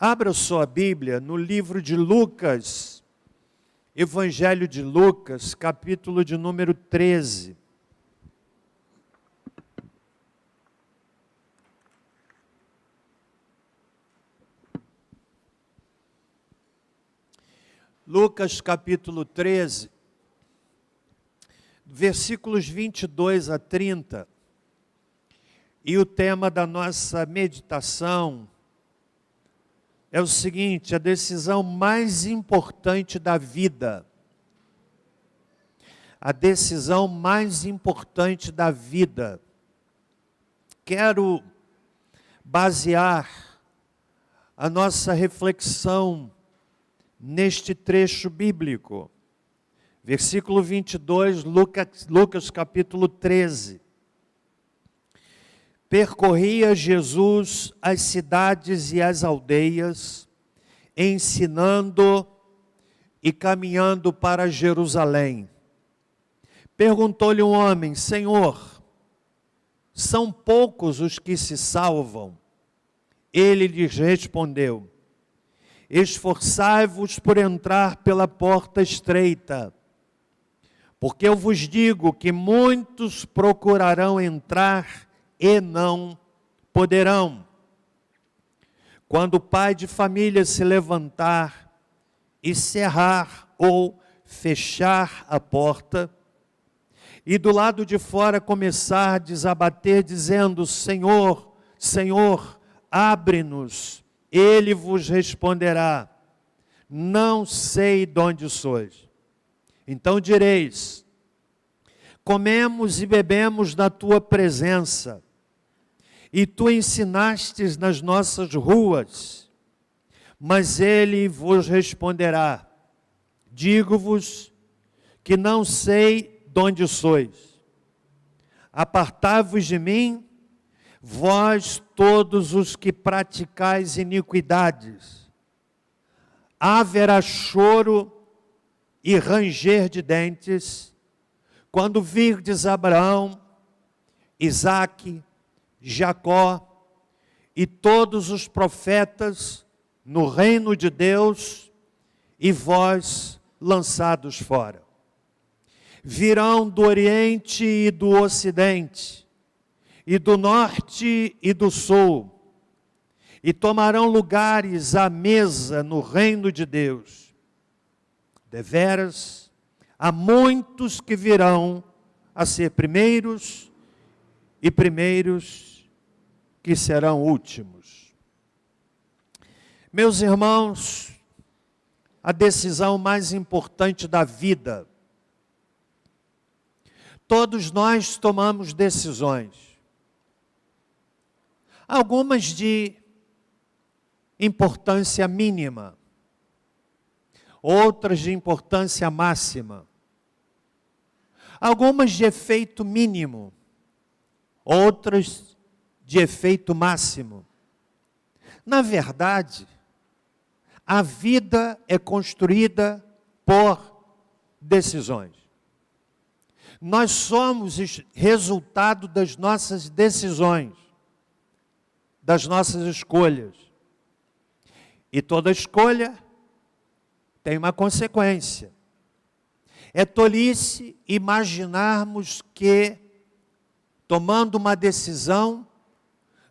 Abra sua Bíblia no livro de Lucas, Evangelho de Lucas, capítulo de número 13. Lucas, capítulo 13, versículos 22 a 30. E o tema da nossa meditação é o seguinte: a decisão mais importante da vida. A decisão mais importante da vida. Quero basear a nossa reflexão neste trecho bíblico. Versículo 22, Lucas capítulo 13. Percorria Jesus as cidades e as aldeias, ensinando e caminhando para Jerusalém. Perguntou-lhe um homem: Senhor, são poucos os que se salvam? Ele lhes respondeu: esforçai-vos por entrar pela porta estreita, porque eu vos digo que muitos procurarão entrar e não poderão. Quando o pai de família se levantar e cerrar ou fechar a porta, e do lado de fora começar a desabater, dizendo: Senhor, Senhor, abre-nos, ele vos responderá: não sei de onde sois. Então direis: comemos e bebemos na tua presença, e tu ensinastes nas nossas ruas. Mas ele vos responderá: digo-vos que não sei de onde sois. Apartai-vos de mim, vós todos os que praticais iniquidades. Haverá choro e ranger de dentes, quando virdes Abraão, Isaque, Jacó e todos os profetas no reino de Deus, e vós lançados fora. Virão do Oriente e do Ocidente, e do Norte e do Sul, e tomarão lugares à mesa no reino de Deus. Deveras, há muitos que virão a ser primeiros, e primeiros que serão últimos. Meus irmãos, a decisão mais importante da vida. Todos nós tomamos decisões. Algumas de importância mínima, outras de importância máxima. Algumas de efeito mínimo, outras de efeito máximo. Na verdade, a vida é construída por decisões. Nós somos resultado das nossas decisões, das nossas escolhas. E toda escolha tem uma consequência. É tolice imaginarmos que, tomando uma decisão,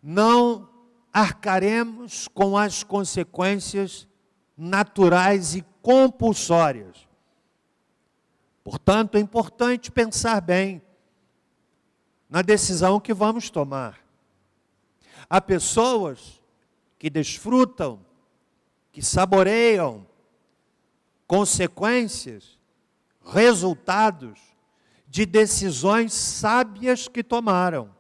não arcaremos com as consequências naturais e compulsórias. Portanto, é importante pensar bem na decisão que vamos tomar. Há pessoas que desfrutam, que saboreiam consequências, resultados de decisões sábias que tomaram,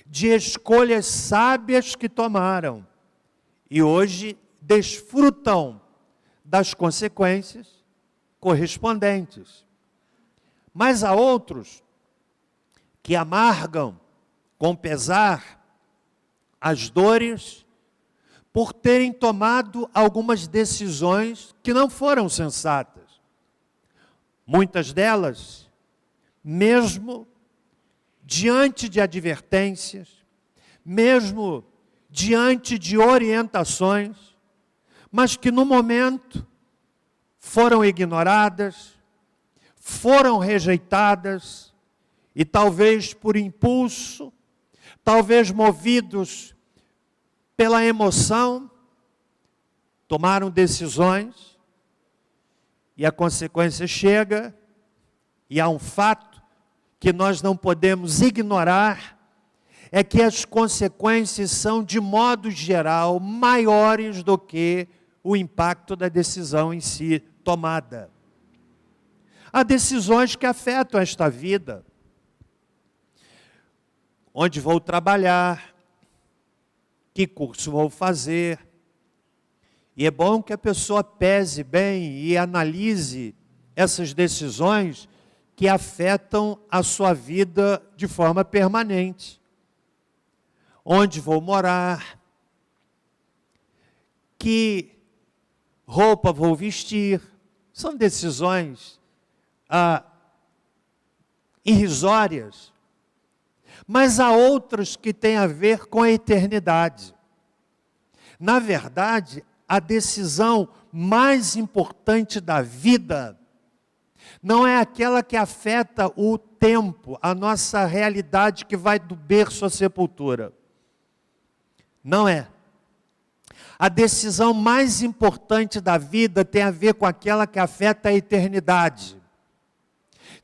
de escolhas sábias que tomaram, e hoje desfrutam das consequências correspondentes. Mas há outros que amargam com pesar as dores por terem tomado algumas decisões que não foram sensatas. Muitas delas, mesmo diante de advertências, mesmo diante de orientações, mas que no momento foram ignoradas, foram rejeitadas, e talvez por impulso, talvez movidos pela emoção, tomaram decisões, e a consequência chega, e há um fato que nós não podemos ignorar, é que as consequências são, de modo geral, maiores do que o impacto da decisão em si tomada. Há decisões que afetam esta vida. Onde vou trabalhar, que curso vou fazer. E é bom que a pessoa pese bem e analise essas decisões que afetam a sua vida de forma permanente. Onde vou morar, que roupa vou vestir, são decisões irrisórias, mas há outras que têm a ver com a eternidade. Na verdade, a decisão mais importante da vida não é aquela que afeta o tempo, a nossa realidade que vai do berço à sepultura. Não é. A decisão mais importante da vida tem a ver com aquela que afeta a eternidade.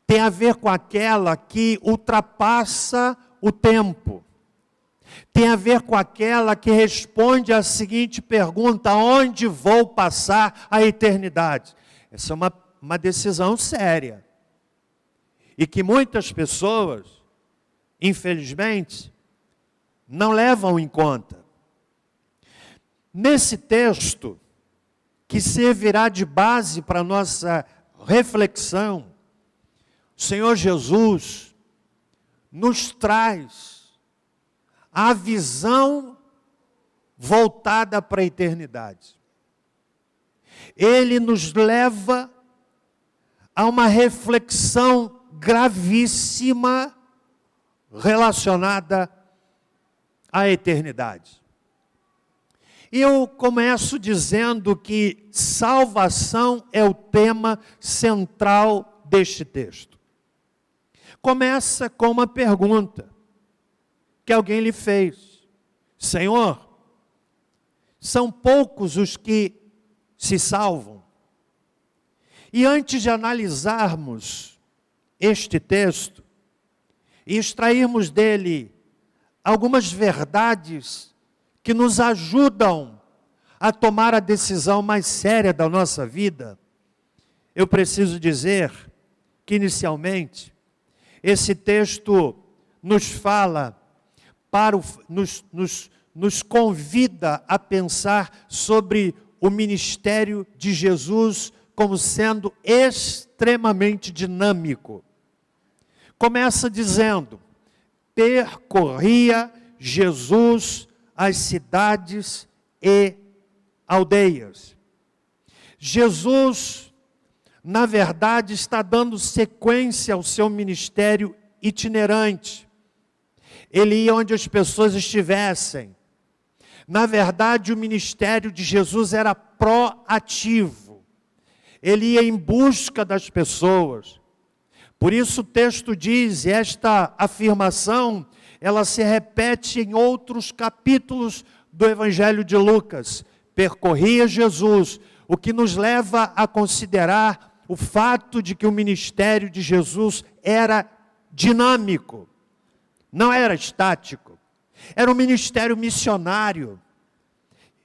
Tem a ver com aquela que ultrapassa o tempo. Tem a ver com aquela que responde à seguinte pergunta: onde vou passar a eternidade? Essa é uma decisão séria. E que muitas pessoas, infelizmente, não levam em conta. Nesse texto, que servirá de base para a nossa reflexão, o Senhor Jesus nos traz a visão voltada para a eternidade. Ele nos leva a uma reflexão gravíssima relacionada à eternidade. Eu começo dizendo que salvação é o tema central deste texto. Começa com uma pergunta que alguém lhe fez: Senhor, são poucos os que se salvam? E antes de analisarmos este texto e extrairmos dele algumas verdades que nos ajudam a tomar a decisão mais séria da nossa vida, eu preciso dizer que, inicialmente, esse texto nos fala, nos convida a pensar sobre o ministério de Jesus como sendo extremamente dinâmico. Começa dizendo: percorria Jesus as cidades e aldeias. Jesus, na verdade, está dando sequência ao seu ministério itinerante. Ele ia onde as pessoas estivessem. Na verdade, o ministério de Jesus era proativo. Ele ia em busca das pessoas. Por isso o texto diz, esta afirmação, ela se repete em outros capítulos do Evangelho de Lucas. Percorria Jesus, o que nos leva a considerar o fato de que o ministério de Jesus era dinâmico, não era estático. Era um ministério missionário,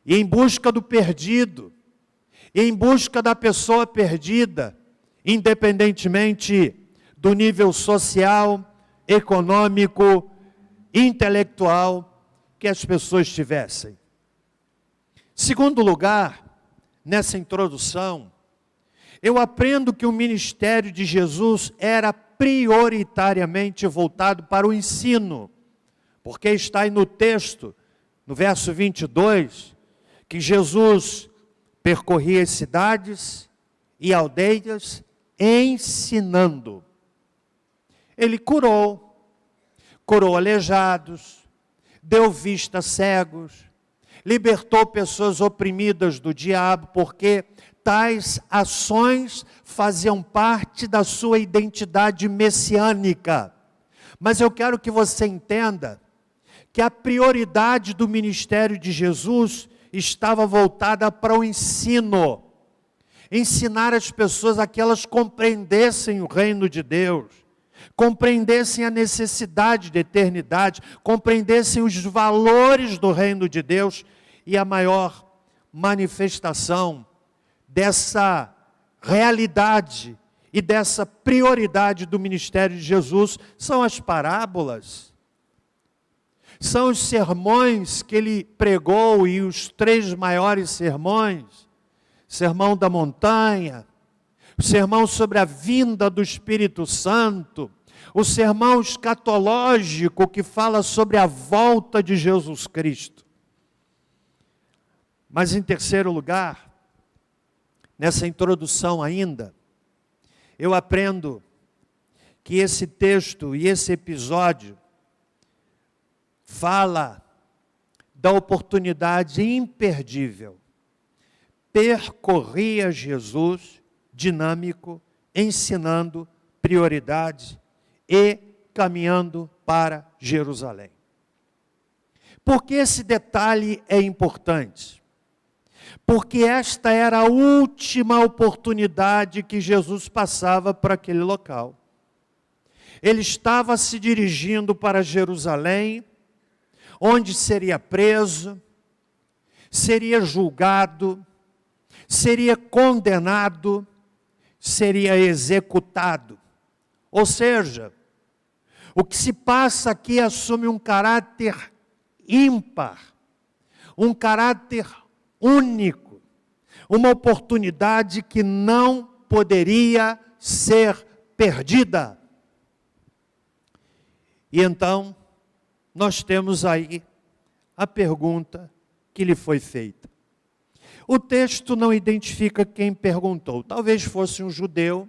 e em busca do perdido, e em busca da pessoa perdida, independentemente do nível social, econômico, intelectual que as pessoas tivessem. Segundo lugar, nessa introdução, eu aprendo que o ministério de Jesus era prioritariamente voltado para o ensino, porque está aí no texto, no verso 22, que Jesus percorria as cidades e aldeias ensinando. Ele curou aleijados, deu vista a cegos, libertou pessoas oprimidas do diabo, porque tais ações faziam parte da sua identidade messiânica. Mas eu quero que você entenda que a prioridade do ministério de Jesus estava voltada para o ensino. Ensinar as pessoas a que elas compreendessem o reino de Deus, compreendessem a necessidade de eternidade, compreendessem os valores do reino de Deus. E a maior manifestação dessa realidade e dessa prioridade do ministério de Jesus são as parábolas. São os sermões que ele pregou, e os 3 maiores sermões: Sermão da Montanha, o sermão sobre a vinda do Espírito Santo, o sermão escatológico que fala sobre a volta de Jesus Cristo. Mas em terceiro lugar, nessa introdução ainda, eu aprendo que esse texto e esse episódio fala da oportunidade imperdível. Percorria Jesus dinâmico, ensinando prioridade e caminhando para Jerusalém. Por que esse detalhe é importante? Porque esta era a última oportunidade que Jesus passava para aquele local. Ele estava se dirigindo para Jerusalém, onde seria preso, seria julgado, seria condenado, seria executado. Ou seja, o que se passa aqui assume um caráter ímpar, um caráter único, uma oportunidade que não poderia ser perdida. E então, nós temos aí a pergunta que lhe foi feita. O texto não identifica quem perguntou. Talvez fosse um judeu,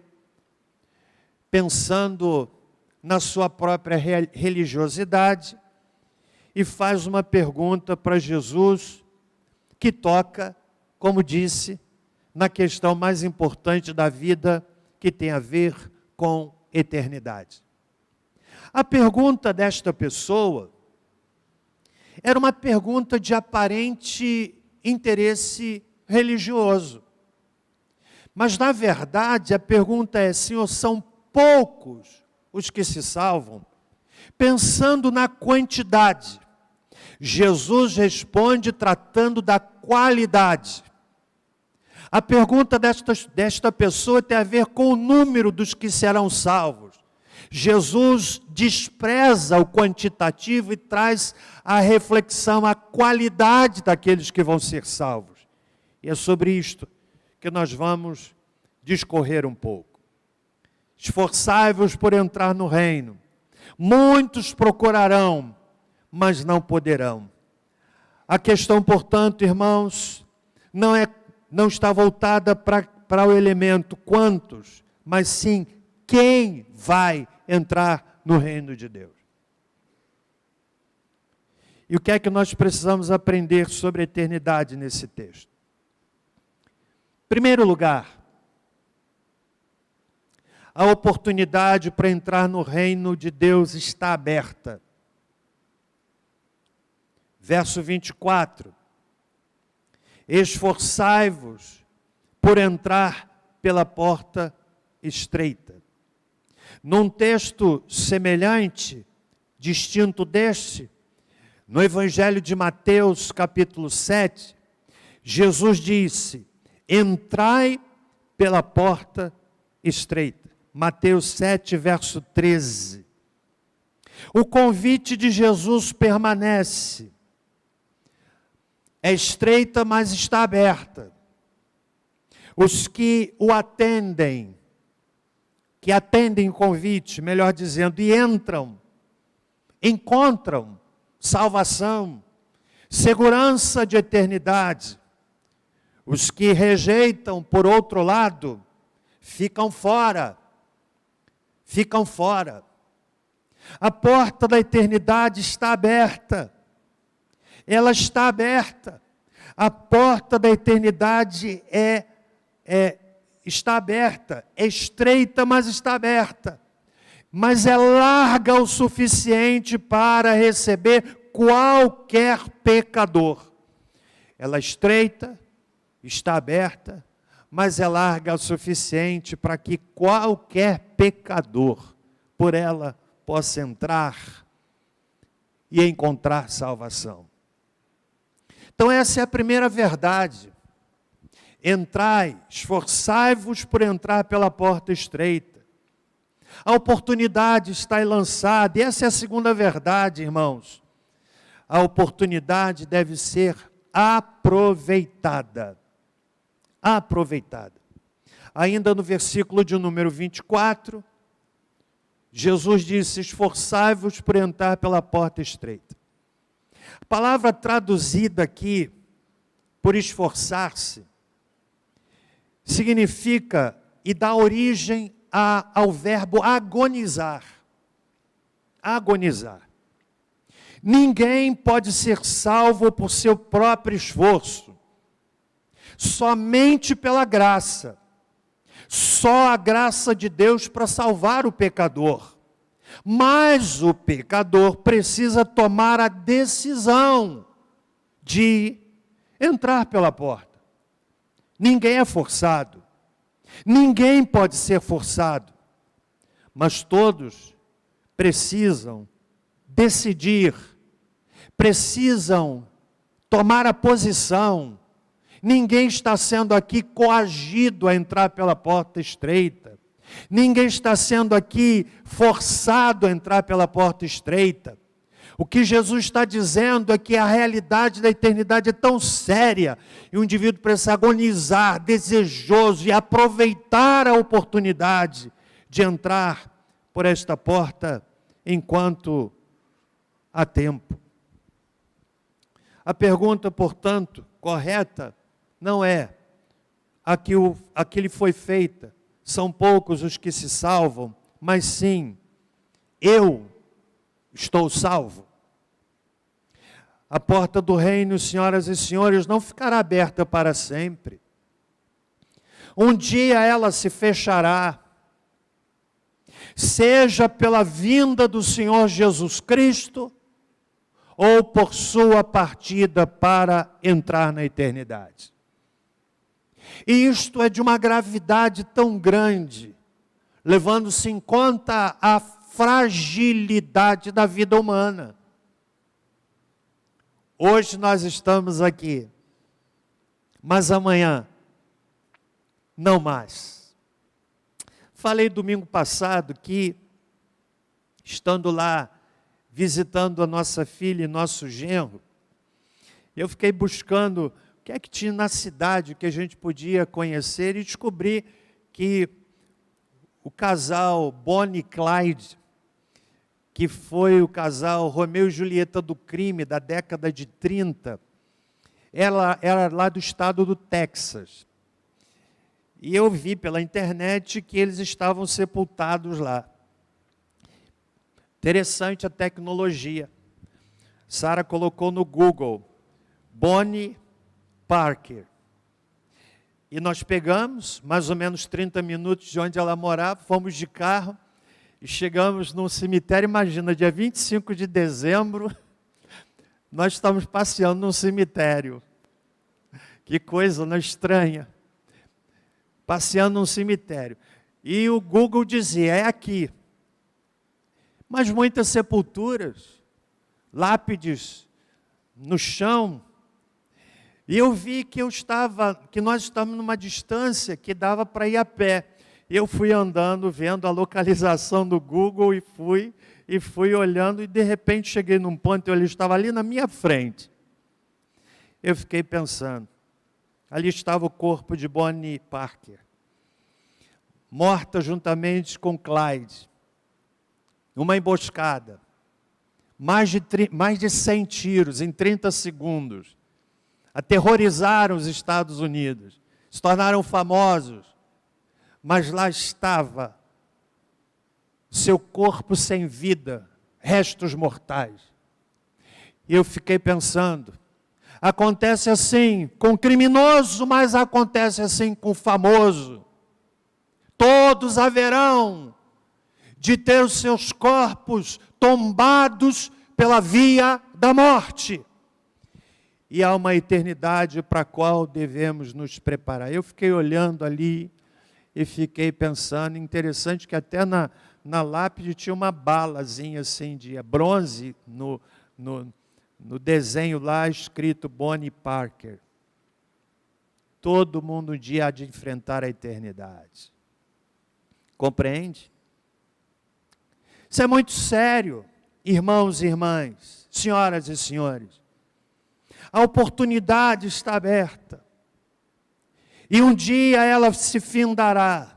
pensando na sua própria religiosidade, e faz uma pergunta para Jesus, que toca, como disse, na questão mais importante da vida, que tem a ver com eternidade. A pergunta desta pessoa era uma pergunta de aparente interesse religioso. Mas, na verdade, a pergunta é: Senhor, são poucos os que se salvam? Pensando na quantidade, Jesus responde tratando da qualidade. A pergunta desta pessoa tem a ver com o número dos que serão salvos. Jesus despreza o quantitativo e traz a reflexão, a qualidade daqueles que vão ser salvos. E é sobre isto que nós vamos discorrer um pouco. Esforçai-vos por entrar no reino. Muitos procurarão, mas não poderão. A questão, portanto, irmãos, não está voltada para o elemento quantos, mas sim quem vai entrar no reino de Deus. E o que é que nós precisamos aprender sobre a eternidade nesse texto? Em primeiro lugar, a oportunidade para entrar no reino de Deus está aberta. Verso 24. Esforçai-vos por entrar pela porta estreita. Num texto semelhante, distinto deste, no Evangelho de Mateus, capítulo 7, Jesus disse: entrai pela porta estreita. Mateus 7, verso 13. O convite de Jesus permanece. É estreita, mas está aberta. Os que o atendem, que atendem o convite, melhor dizendo, e entram, encontram salvação, segurança de eternidade. Os que rejeitam, por outro lado, ficam fora. Ficam fora. A porta da eternidade está aberta. Ela está aberta. A porta da eternidade está aberta, é estreita, mas está aberta. Mas é larga o suficiente para receber qualquer pecador. Ela é estreita, está aberta, mas é larga o suficiente para que qualquer pecador por ela possa entrar e encontrar salvação. Então essa é a primeira verdade. Entrai, esforçai-vos por entrar pela porta estreita. A oportunidade está lançada, e essa é a segunda verdade, irmãos. A oportunidade deve ser aproveitada. Aproveitada. Ainda no versículo de número 24, Jesus disse: esforçai-vos por entrar pela porta estreita. A palavra traduzida aqui por esforçar-se significa e dá origem ao verbo agonizar. Agonizar. Ninguém pode ser salvo por seu próprio esforço. Somente pela graça. Só a graça de Deus para salvar o pecador. Mas o pecador precisa tomar a decisão de entrar pela porta. Ninguém é forçado. Ninguém pode ser forçado. Mas todos precisam decidir, precisam tomar a posição. Ninguém está sendo aqui coagido a entrar pela porta estreita. Ninguém está sendo aqui forçado a entrar pela porta estreita. O que Jesus está dizendo é que a realidade da eternidade é tão séria, e o indivíduo precisa agonizar, desejoso, e aproveitar a oportunidade de entrar por esta porta enquanto há tempo. A pergunta, portanto, correta não é a que lhe foi feita, são poucos os que se salvam, mas sim, eu estou salvo. A porta do reino, senhoras e senhores, não ficará aberta para sempre. Um dia ela se fechará, seja pela vinda do Senhor Jesus Cristo, ou por sua partida para entrar na eternidade. E isto é de uma gravidade tão grande, levando-se em conta a fragilidade da vida humana. Hoje nós estamos aqui, mas amanhã, não mais. Falei domingo passado que, estando lá, visitando a nossa filha e nosso genro, eu fiquei buscando o que é que tinha na cidade que a gente podia conhecer, e descobri que o casal Bonnie e Clyde, que foi o casal Romeu e Julieta do crime da década de 30, ela era lá do estado do Texas. E eu vi pela internet que eles estavam sepultados lá. Interessante a tecnologia. Sara colocou no Google, Bonnie Parker. E nós pegamos, mais ou menos 30 minutos de onde ela morava, fomos de carro, e chegamos num cemitério. Imagina, dia 25 de dezembro, nós estamos passeando num cemitério. Que coisa, não, estranha. Passeando num cemitério. E o Google dizia, é aqui. Mas muitas sepulturas, lápides no chão. E eu vi que nós estávamos numa distância que dava para ir a pé. Eu fui andando, vendo a localização do Google, e fui olhando, e de repente cheguei num ponto, ele estava ali na minha frente. Eu fiquei pensando, ali estava o corpo de Bonnie Parker, morta juntamente com Clyde, numa emboscada, mais de 100 tiros em 30 segundos, aterrorizaram os Estados Unidos, se tornaram famosos. Mas lá estava seu corpo sem vida, restos mortais. E eu fiquei pensando, Acontece assim com o criminoso, mas acontece assim com o famoso. Todos haverão de ter os seus corpos tombados pela via da morte. E há uma eternidade para a qual devemos nos preparar. Eu fiquei olhando ali e fiquei pensando, interessante que até na lápide tinha uma balazinha assim de bronze no desenho lá escrito Bonnie Parker. Todo mundo um dia há de enfrentar a eternidade. Compreende? Isso é muito sério, irmãos e irmãs, senhoras e senhores. A oportunidade está aberta. E um dia ela se findará.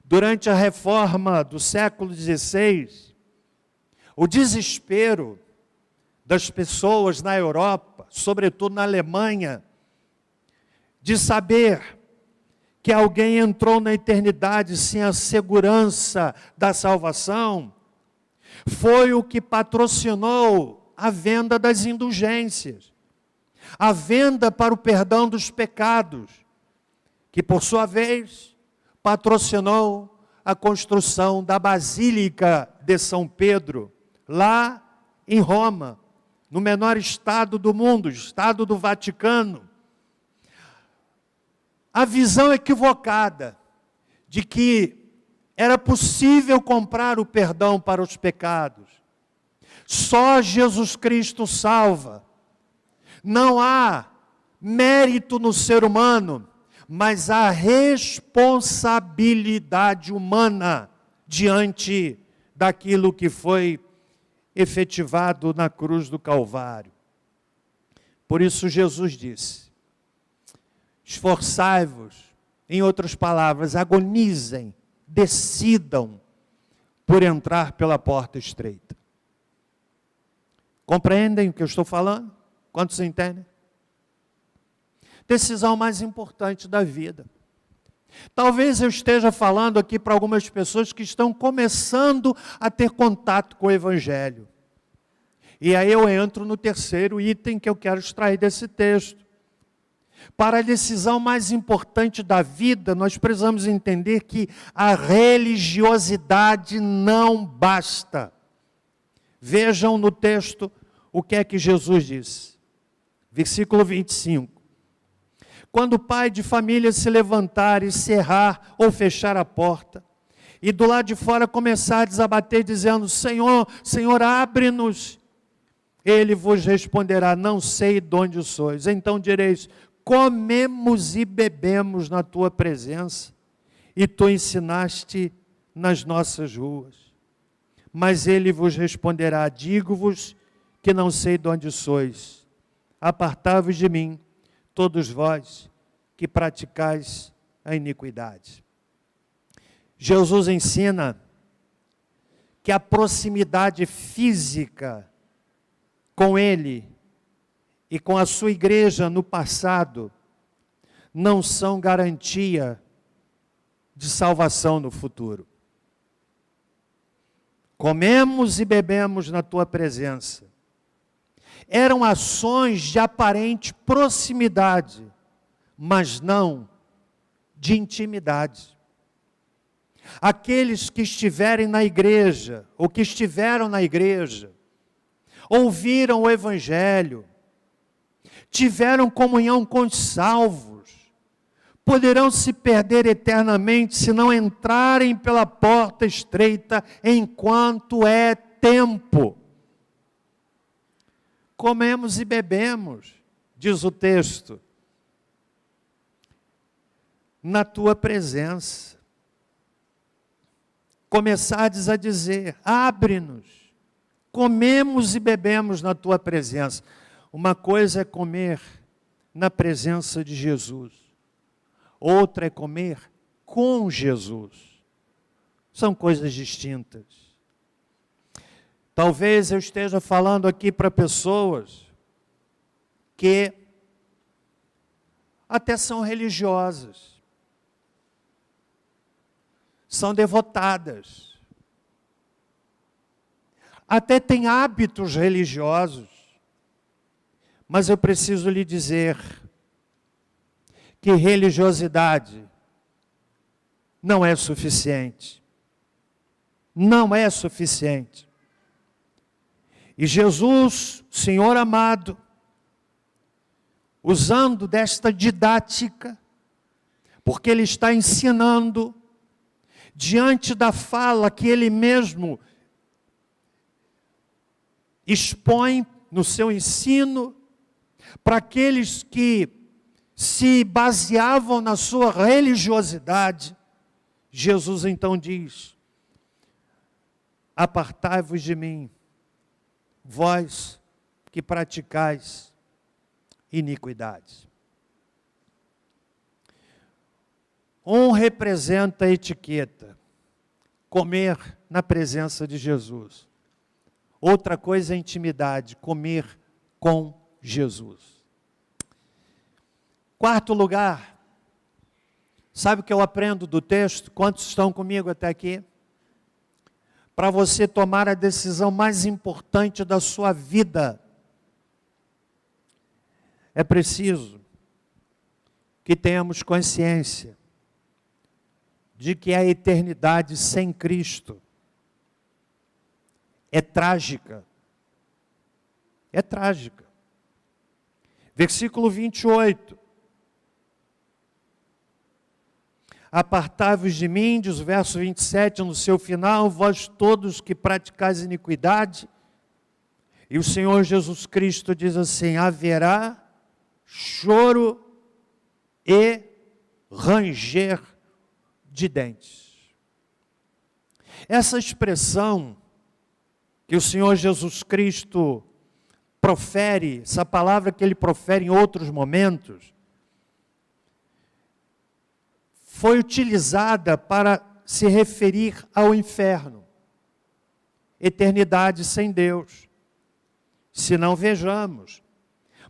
Durante a reforma do século XVI, o desespero das pessoas na Europa, sobretudo na Alemanha, de saber que alguém entrou na eternidade sem a segurança da salvação, foi o que patrocinou a venda das indulgências, a venda para o perdão dos pecados, que por sua vez patrocinou a construção da Basílica de São Pedro, lá em Roma, no menor estado do mundo, estado do Vaticano. A visão equivocada de que era possível comprar o perdão para os pecados. Só Jesus Cristo salva. Não há mérito no ser humano, mas há responsabilidade humana diante daquilo que foi efetivado na cruz do Calvário. Por isso Jesus disse: esforçai-vos, em outras palavras, agonizem, decidam por entrar pela porta estreita. Compreendem o que eu estou falando? Quantos entendem? Decisão mais importante da vida. Talvez eu esteja falando aqui para algumas pessoas que estão começando a ter contato com o Evangelho. E aí eu entro no terceiro item que eu quero extrair desse texto. Para a decisão mais importante da vida, nós precisamos entender que a religiosidade não basta. Vejam no texto o que é que Jesus disse. Versículo 25. Quando o pai de família se levantar e cerrar ou fechar a porta, e do lado de fora começar a desabater, dizendo: Senhor, Senhor, abre-nos, ele vos responderá: não sei de onde sois. Então direis: comemos e bebemos na tua presença, e tu ensinaste nas nossas ruas. Mas ele vos responderá: digo-vos que não sei de onde sois. Apartai-vos de mim, todos vós que praticais a iniquidade. Jesus ensina que a proximidade física com Ele e com a sua igreja no passado não são garantia de salvação no futuro. Comemos e bebemos na tua presença. Eram ações de aparente proximidade, mas não de intimidade. Aqueles que estiverem na igreja, ou que estiveram na igreja, ouviram o Evangelho, tiveram comunhão com os salvos, poderão se perder eternamente se não entrarem pela porta estreita enquanto é tempo. Comemos e bebemos, diz o texto, na tua presença. Começardes a dizer: abre-nos, comemos e bebemos na tua presença. Uma coisa é comer na presença de Jesus, outra é comer com Jesus. São coisas distintas. Talvez eu esteja falando aqui para pessoas que até são religiosas, são devotadas, até têm hábitos religiosos, Mas eu preciso lhe dizer que religiosidade não é suficiente. Não é suficiente. E Jesus, Senhor amado, usando desta didática, porque Ele está ensinando, diante da fala que Ele mesmo expõe no seu ensino, para aqueles que se baseavam na sua religiosidade, Jesus então diz: apartai-vos de mim, vós que praticais iniquidade. Um representa a etiqueta, comer na presença de Jesus. Outra coisa é intimidade, comer com Jesus. Quarto lugar, sabe o que eu aprendo do texto? Quantos estão comigo até aqui? Para você tomar a decisão mais importante da sua vida, é preciso que tenhamos consciência de que a eternidade sem Cristo é trágica. É trágica. Versículo 28. Apartai-vos de mim, diz o verso 27 no seu final, vós todos que praticais iniquidade. E o Senhor Jesus Cristo diz assim: haverá choro e ranger de dentes. Essa expressão que o Senhor Jesus Cristo profere, essa palavra que Ele profere em outros momentos, foi utilizada para se referir ao inferno, eternidade sem Deus. Se não, vejamos,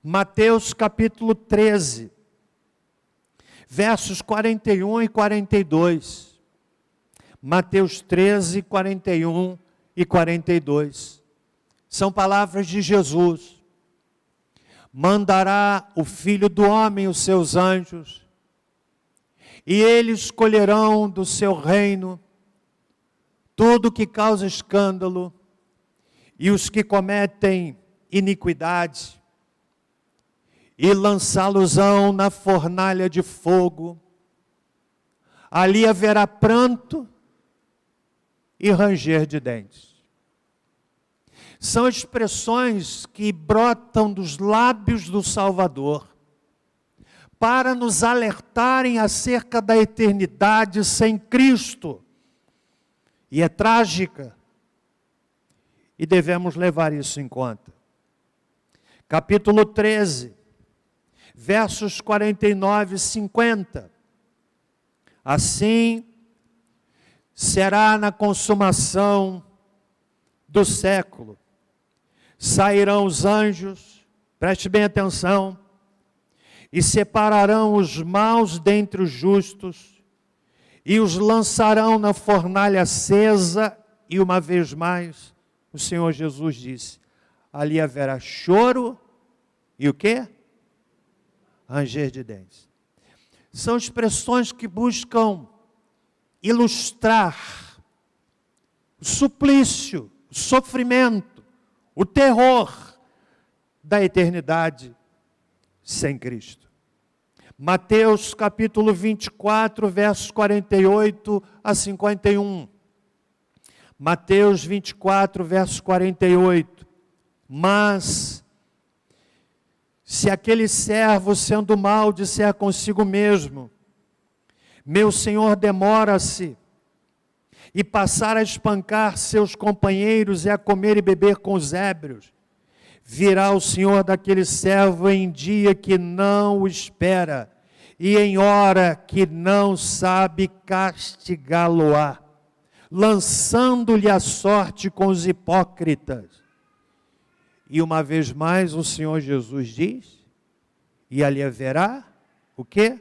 Mateus capítulo 13, versos 41 e 42. Mateus 13, 41 e 42. São palavras de Jesus. Mandará o Filho do Homem os seus anjos, e eles escolherão do seu reino tudo que causa escândalo e os que cometem iniquidade, e lançá-los-ão na fornalha de fogo. Ali haverá pranto e ranger de dentes. São expressões que brotam dos lábios do Salvador para nos alertarem acerca da eternidade sem Cristo. E é trágica, e devemos levar isso em conta. Capítulo 13, versos 49 e 50. Assim será na consumação do século. Sairão os anjos, preste bem atenção, e separarão os maus dentre os justos, e os lançarão na fornalha acesa, e uma vez mais, o Senhor Jesus disse, ali haverá choro, e o quê? Ranger de dentes. São expressões que buscam ilustrar o suplício, o sofrimento, o terror da eternidade sem Cristo. Mateus capítulo 24, versos 48 a 51. Mateus 24, verso 48. Mas, se aquele servo, sendo mau, disser consigo mesmo, meu senhor demora-se, e passar a espancar seus companheiros e a comer e beber com os ébrios, virá o senhor daquele servo em dia que não o espera, e em hora que não sabe, castigá-lo-á, lançando-lhe a sorte com os hipócritas. E uma vez mais o Senhor Jesus diz, e ali haverá o quê?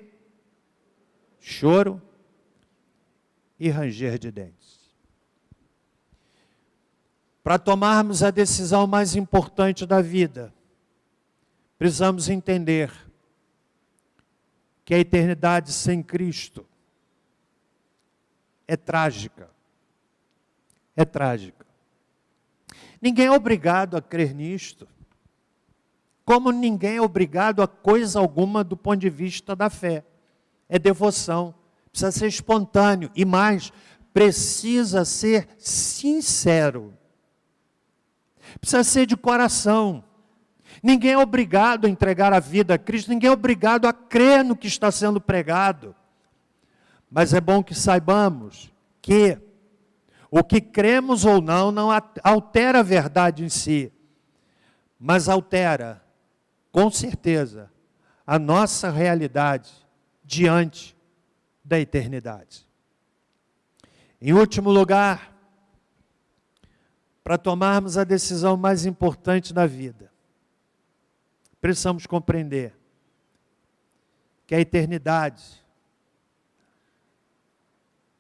Choro e ranger de dentes. Para tomarmos a decisão mais importante da vida, precisamos entender que a eternidade sem Cristo é trágica. É trágica. Ninguém é obrigado a crer nisto, como ninguém é obrigado a coisa alguma do ponto de vista da fé. É devoção, precisa ser espontâneo e mais, precisa ser sincero. Precisa ser de coração. Ninguém é obrigado a entregar a vida a Cristo, ninguém é obrigado a crer no que está sendo pregado. Mas é bom que saibamos que o que cremos ou não altera a verdade em si, mas altera, com certeza, a nossa realidade diante da eternidade. Em último lugar, para tomarmos a decisão mais importante da vida, precisamos compreender que a eternidade,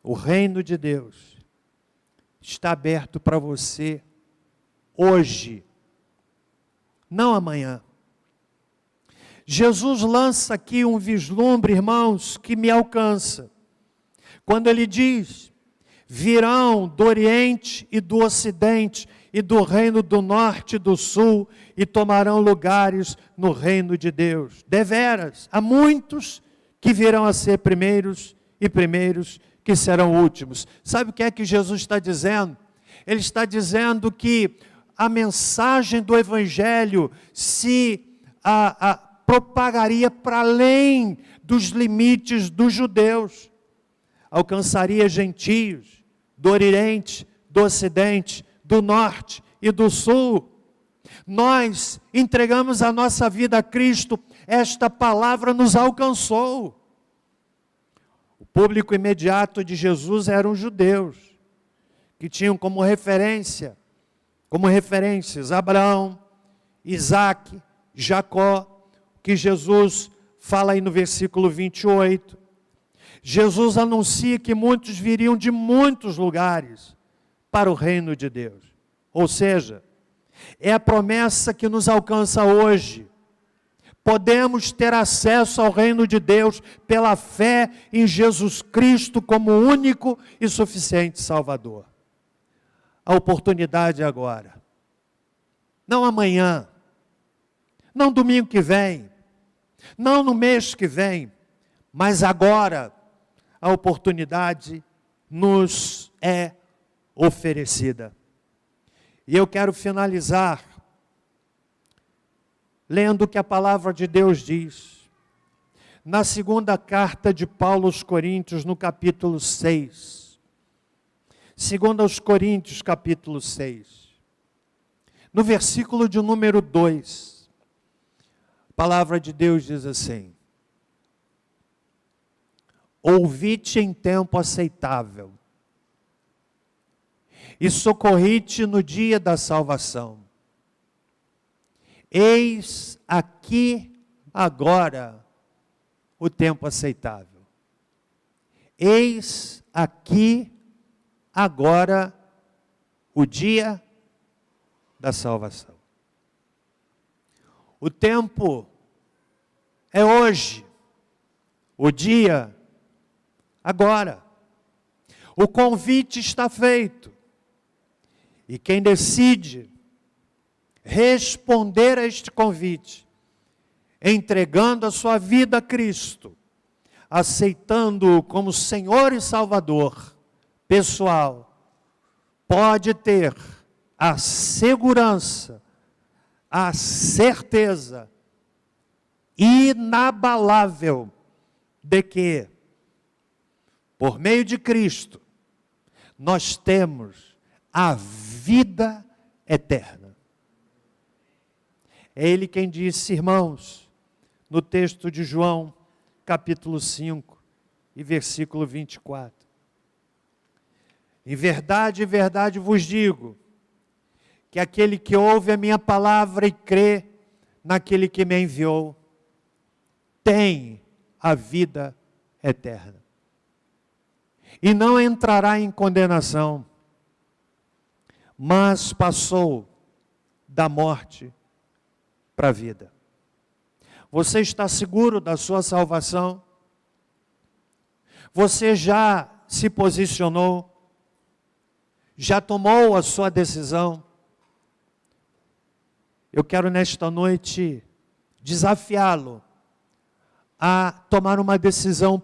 o reino de Deus, está aberto para você hoje, não amanhã. Jesus lança aqui um vislumbre, irmãos, que me alcança. Quando ele diz: virão do Oriente e do Ocidente, e do reino do Norte e do Sul, e tomarão lugares no reino de Deus. Deveras, há muitos que virão a ser primeiros, e primeiros que serão últimos. Sabe o que é que Jesus está dizendo? Ele está dizendo que a mensagem do Evangelho se propagaria para além dos limites dos judeus. Alcançaria gentios do Oriente, do Ocidente, do Norte e do Sul. Nós entregamos a nossa vida a Cristo, esta palavra nos alcançou. O público imediato de Jesus eram os judeus, que tinham como referências Abraão, Isaac, Jacó, que Jesus fala aí no versículo 28. Jesus anuncia que muitos viriam de muitos lugares para o reino de Deus. Ou seja, é a promessa que nos alcança hoje. Podemos ter acesso ao reino de Deus pela fé em Jesus Cristo como único e suficiente Salvador. A oportunidade é agora. Não amanhã, não domingo que vem, não no mês que vem, mas agora a oportunidade nos é oferecida. E eu quero finalizar lendo o que a palavra de Deus diz. Na segunda carta de Paulo aos Coríntios, no capítulo 6. Segunda aos Coríntios, capítulo 6. No versículo de número 2. A palavra de Deus diz assim: ouvi-te em tempo aceitável, e socorri-te no dia da salvação. Eis aqui agora o tempo aceitável. Eis aqui agora o dia da salvação. O tempo é hoje, o dia agora. O convite está feito. E quem decide responder a este convite, entregando a sua vida a Cristo, aceitando-o como Senhor e Salvador pessoal, pode ter a segurança, a certeza inabalável de que, por meio de Cristo, nós temos a vida eterna. É Ele quem disse, irmãos, no texto de João, capítulo 5, e versículo 24. Em verdade vos digo, que aquele que ouve a minha palavra e crê naquele que me enviou, tem a vida eterna. E não entrará em condenação, mas passou da morte para a vida. Você está seguro da sua salvação? Você já se posicionou? Já tomou a sua decisão? Eu quero nesta noite desafiá-lo a tomar uma decisão